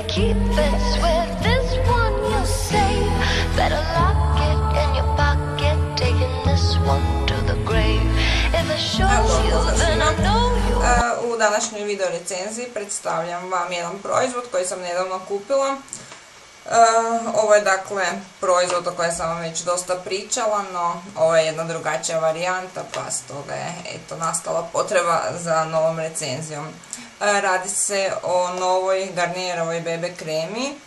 keep it, swear this one you'll save. Better lock it in your pocket, taking this one to the grave. If I show you, then I know you. U današnjoj video recenziji predstavljam vam jedan proizvod koji sam nedavno kupila. Ovo je dakle proizvod o kojem sam vam već dosta pričala, no ovo je jedna drugačija varijanta, pa stoga je eto nastala potreba za novom recenzijom. Radi se o novoj Garnierovoj BB kremi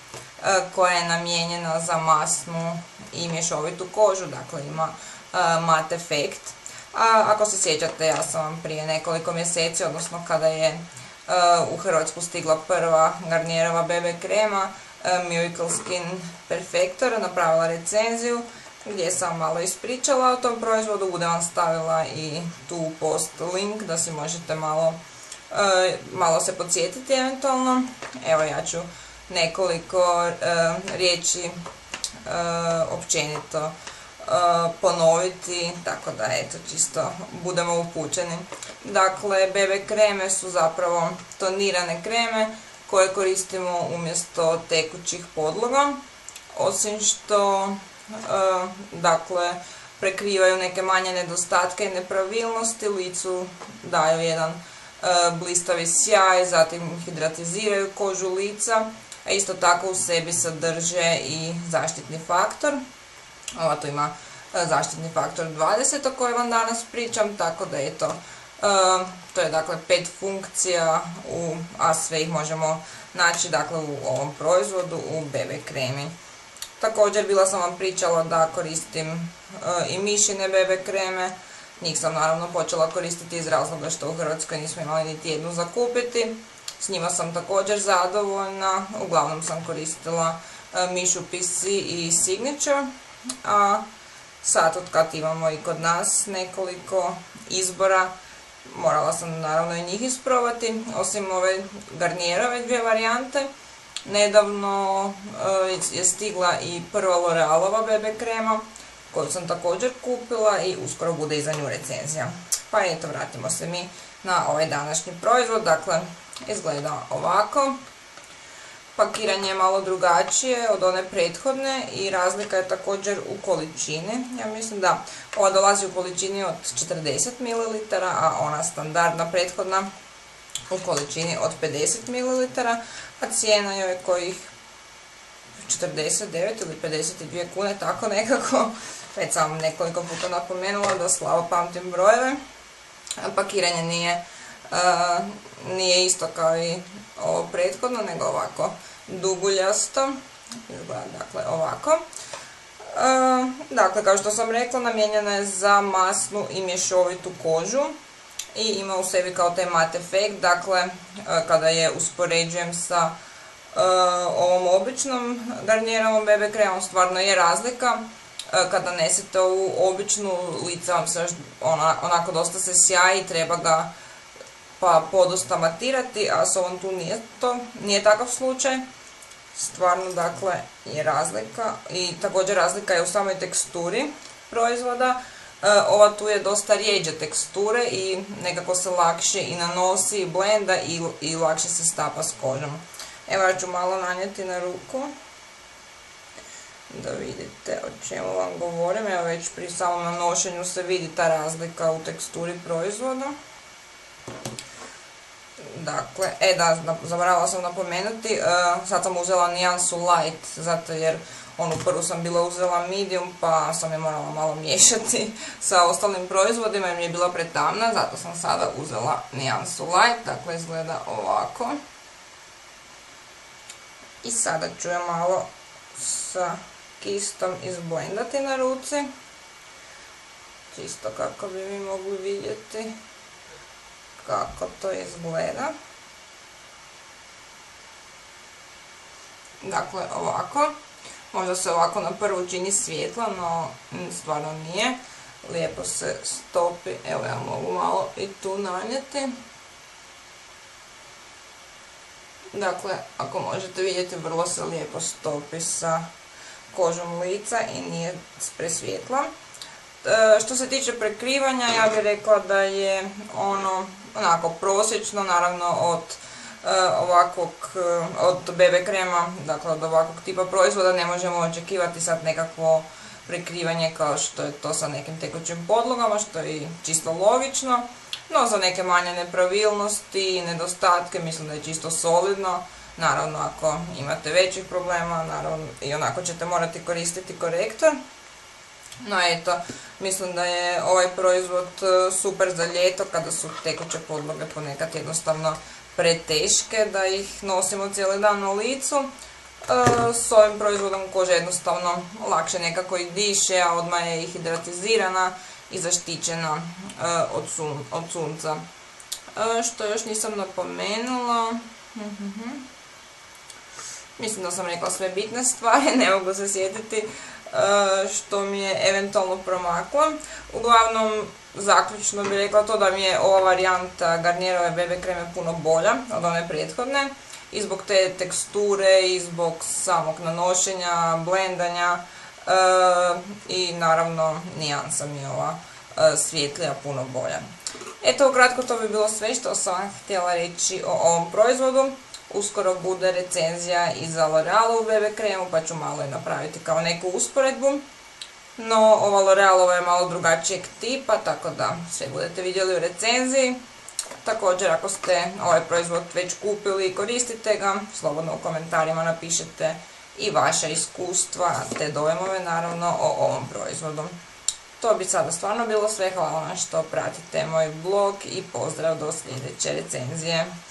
koja je namijenjena za masnu i mješovitu kožu, dakle ima mat efekt. Ako se sjećate, ja sam vam prije nekoliko mjeseci, odnosno kada je u Hrvatsku stigla prva Garnierova BB krema, Miracle Skin Perfector, napravila recenziju gdje sam malo ispričala o tom proizvodu. Budem vam stavila i tu post link da si možete malo se podsjetiti eventualno. Evo, ja ću nekoliko riječi općenito ponoviti, tako da eto čisto budemo upućeni. Dakle, BB kreme su zapravo tonirane kreme koje koristimo umjesto tekućih podloga, osim što dakle prekrivaju neke manje nedostatke i nepravilnosti, licu daju jedan blistavi sjaj, zatim hidratiziraju kožu lica, a isto tako u sebi sadrže i zaštitni faktor. Ova tu ima zaštitni faktor 20 o kojem vam danas pričam, tako da eto, to je dakle 5 funkcija, a sve ih možemo naći dakle u ovom proizvodu, u BB kremi. Također bila sam vam pričala da koristim i mišine BB kreme. Njih sam naravno počela koristiti iz razloga što u Hrvatskoj nismo imali niti jednu za kupiti. S njima sam također zadovoljna, uglavnom sam koristila mišu PC i Signature, a sad otkad imamo i kod nas nekoliko izbora, morala sam naravno i njih isprobati. Osim ove Garnierove dvije varijante, nedavno je stigla i prva L'Orealova BB krema koju sam također kupila i uskoro bude i za nju recenzija. Pa eto, vratimo se mi na ovaj današnji proizvod. Dakle, izgleda ovako. Pakiranje je malo drugačije od one prethodne i razlika je također u količini. Ja mislim da ova dolazi u količini od 40 ml, a ona standardna prethodna u količini od 50 ml, a cijena joj je kojih 49 ili 52 kune, tako nekako. Već sam nekoliko puta napomenula da slabo pamtim brojeve. Pakiranje nije isto kao i ovo prethodno, nego ovako duguljasto. Izgleda dakle ovako. Dakle, kao što sam rekla, namijenjena je za masnu i mješovitu kožu i ima u sebi kao taj mat efekt. Dakle, kada je uspoređujem sa ovom običnom Garnierovom BB kremom, stvarno je razlika. Kada nanesete ovu običnu, lice vam se onako dosta se sjaji, treba ga pa podosta matirati, a s ovom tu nije takav slučaj. Stvarno dakle je razlika i također razlika je u samoj teksturi proizvoda. Ova tu je dosta rijeđe teksture i nekako se lakše i nanosi i blenda i lakše se stapa s kožom. Evo, ja ću malo nanijeti na ruku da vidite o čemu vam govorim. Evo, već pri samom nanošenju se vidi ta razlika u teksturi proizvoda. Dakle, zaboravila sam napomenuti, sad sam uzela nijansu light, zato jer onu prvu sam bila uzela medium, pa sam je morala malo miješati sa ostalim proizvodima jer mi je bila pretamna, zato sam sada uzela nijansu light, dakle izgleda ovako. I sada ću je malo sa kistom izblendati na ruci, čisto kako bi mi mogli vidjeti kako to izgleda. Dakle, ovako. Možda se ovako na prvu čini svjetlo, no stvarno nije. Lijepo se stopi. Evo, ja mogu malo i tu nanijeti. Dakle, ako možete vidjeti, vrlo se lijepo stopi sa kožom lica i nije presvjetla. Što se tiče prekrivanja, ja bih rekla da je ono onako prosječno, naravno od od BB krema, dakle od ovakvog tipa proizvoda ne možemo očekivati sad nekakvo prekrivanje kao što je to sa nekim tekućim podlogama, što je i čisto logično, no za neke manje nepravilnosti i nedostatke mislim da je čisto solidno. Naravno ako imate većih problema, naravno i onako ćete morati koristiti korektor. No eto, mislim da je ovaj proizvod super za ljeto kada su tekuće podloge ponekad jednostavno preteške da ih nosimo cijeli dan na licu. S ovim proizvodom koža jednostavno lakše nekako i diše, a odmah je i hidratizirana i zaštićena od sunca. Što još nisam napomenula? Mislim da sam rekla sve bitne stvari, ne mogu se sjetiti što mi je eventualno promaklo. Uglavnom, zaključno bih rekla to da mi je ova varijanta Garnierove BB kreme puno bolja od one prethodne. I zbog te teksture, i zbog samog nanošenja, blendanja i naravno nijansa mi je ova svjetlija puno bolja. Eto, ukratko to bi bilo sve što sam vam htjela reći o ovom proizvodu. Uskoro bude recenzija i za L'Orealovu BB kremu, pa ću malo i napraviti kao neku usporedbu. No, ova L'Orealova je malo drugačijeg tipa, tako da sve budete vidjeli u recenziji. Također, ako ste ovaj proizvod već kupili i koristite ga, slobodno u komentarima napišete i vaša iskustva, te dojmove naravno o ovom proizvodu. To bi sada stvarno bilo sve, hvala vam što pratite moj blog i pozdrav do sljedeće recenzije.